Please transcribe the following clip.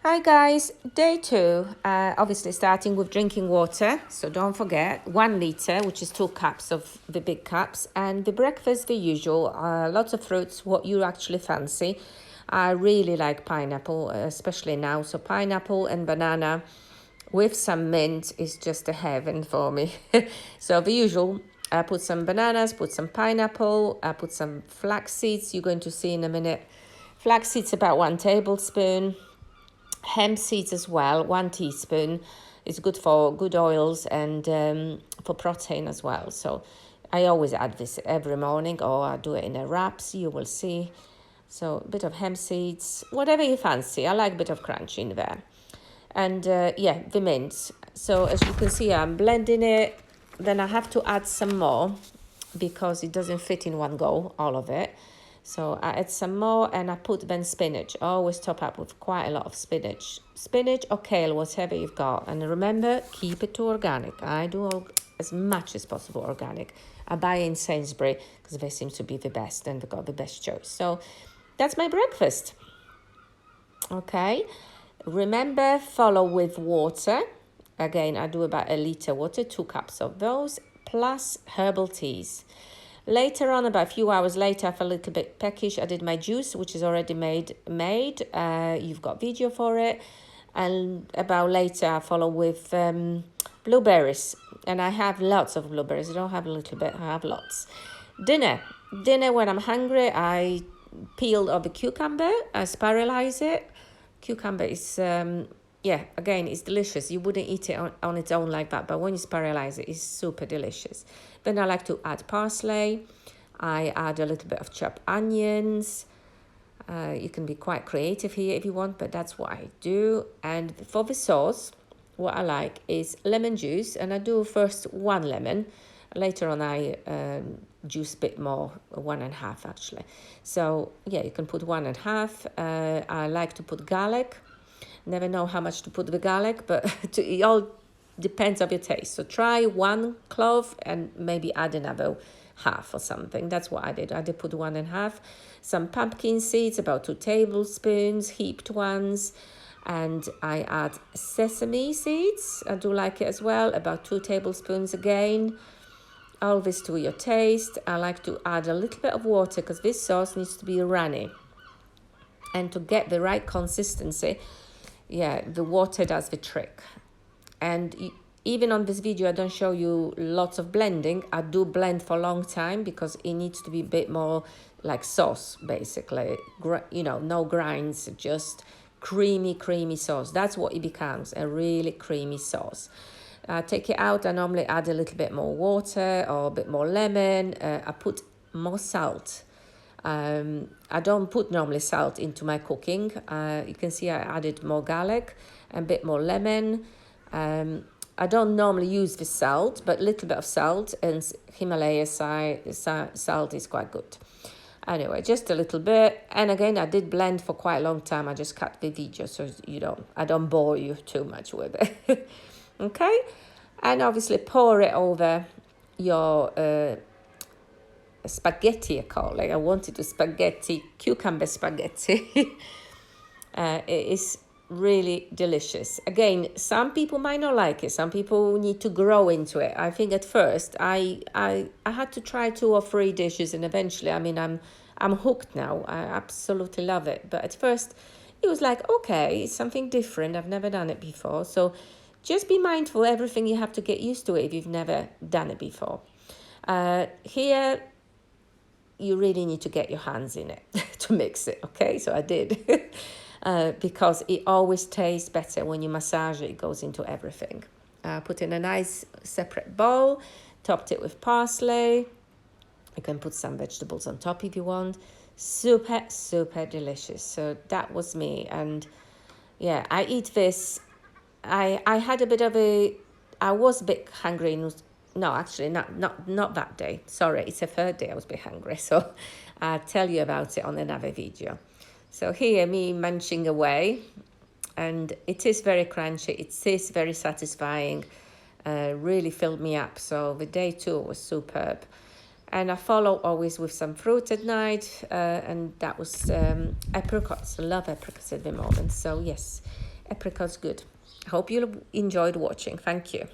Hi guys, day two, obviously starting with drinking water, so don't forget 1 liter, which is 2 cups of the big cups, and the breakfast the usual, lots of fruits, what you actually fancy. I really like pineapple, especially now, so pineapple and banana with some mint is just a heaven for me. So the usual, I put some bananas, put some pineapple, I put some flax seeds, you're going to see in a minute. Flax seeds about 1 tablespoon, hemp seeds as well, 1 teaspoon. Is good for good oils and for protein as well. So I always add this every morning, or I do it in a wraps, you will see. So a bit of hemp seeds, whatever you fancy. I like a bit of crunch in there. And the mint. So as you can see, I'm blending it. Then I have to add some more because it doesn't fit in one go, all of it. So I add some more and I put then spinach. I always top up with quite a lot of spinach. Spinach or kale, whatever you've got. And remember, keep it to organic. I do as much as possible organic. I buy in Sainsbury because they seem to be the best and they've got the best choice. So that's my breakfast. Okay. Remember, follow with water. Again, I do about 1 liter water, 2 cups of those, plus herbal teas. Later on, about a few hours later, I felt a little bit peckish. I did my juice, which is already made. You've got video for it. And about later, I follow with blueberries. And I have lots of blueberries. I don't have a little bit, I have lots. Dinner, when I'm hungry, I peel off the cucumber, I spiralize it. Cucumber is, again, it's delicious. You wouldn't eat it on its own like that, but when you spiralize it, it's super delicious. Then I like to add parsley. I add a little bit of chopped onions. You can be quite creative here if you want, but that's what I do. And for the sauce, what I like is lemon juice, and I do first 1 lemon. Later on, I juice a bit more, 1.5 actually. So yeah, you can put 1.5. I like to put garlic. Never know how much to put the garlic, but it all depends on your taste. So try 1 clove and maybe add another half or something. That's what I did. I did put 1.5. Some pumpkin seeds, about 2 tablespoons, heaped ones. And I add sesame seeds. I do like it as well, about 2 tablespoons again. All this to your taste. I like to add a little bit of water because this sauce needs to be runny. And to get the right consistency, the water does the trick. And even on this video, I don't show you lots of blending. I do blend for a long time because it needs to be a bit more like sauce, basically. No grinds, just creamy sauce. That's what it becomes, a really creamy sauce. Take it out. I normally add a little bit more water or a bit more lemon. I put more salt. I don't put normally salt into my cooking. You can see I added more garlic and a bit more lemon. I don't normally use the salt, but a little bit of salt and Himalaya salt is quite good. Anyway, just a little bit. And again, I did blend for quite a long time. I just cut the video so I don't bore you too much with it. Okay? And obviously pour it over your spaghetti, I call it. I wanted to cucumber spaghetti. It is really delicious. Again, some people might not like it. Some people need to grow into it. I think at first I had to try 2 or 3 dishes, and eventually, I'm hooked now. I absolutely love it. But at first, it was like, okay, it's something different. I've never done it before. So just be mindful. Everything you have to get used to it if you've never done it before. Here, you really need to get your hands in it to mix it, okay? So I did. Because it always tastes better when you massage it. It goes into everything. Put in a nice separate bowl, topped it with parsley. You can put some vegetables on top if you want. Super, super delicious. So that was me. And yeah, I eat this. I had a bit of I was a bit hungry. No, actually, not that day. Sorry, it's a third day I was a bit hungry. So I'll tell you about it on another video. So here, me munching away, and it is very crunchy. It is very satisfying. Really filled me up. So the day 2 was superb. And I follow always with some fruit at night, and that was apricots. I love apricots at the moment. So yes, apricot's good. I hope you enjoyed watching. Thank you.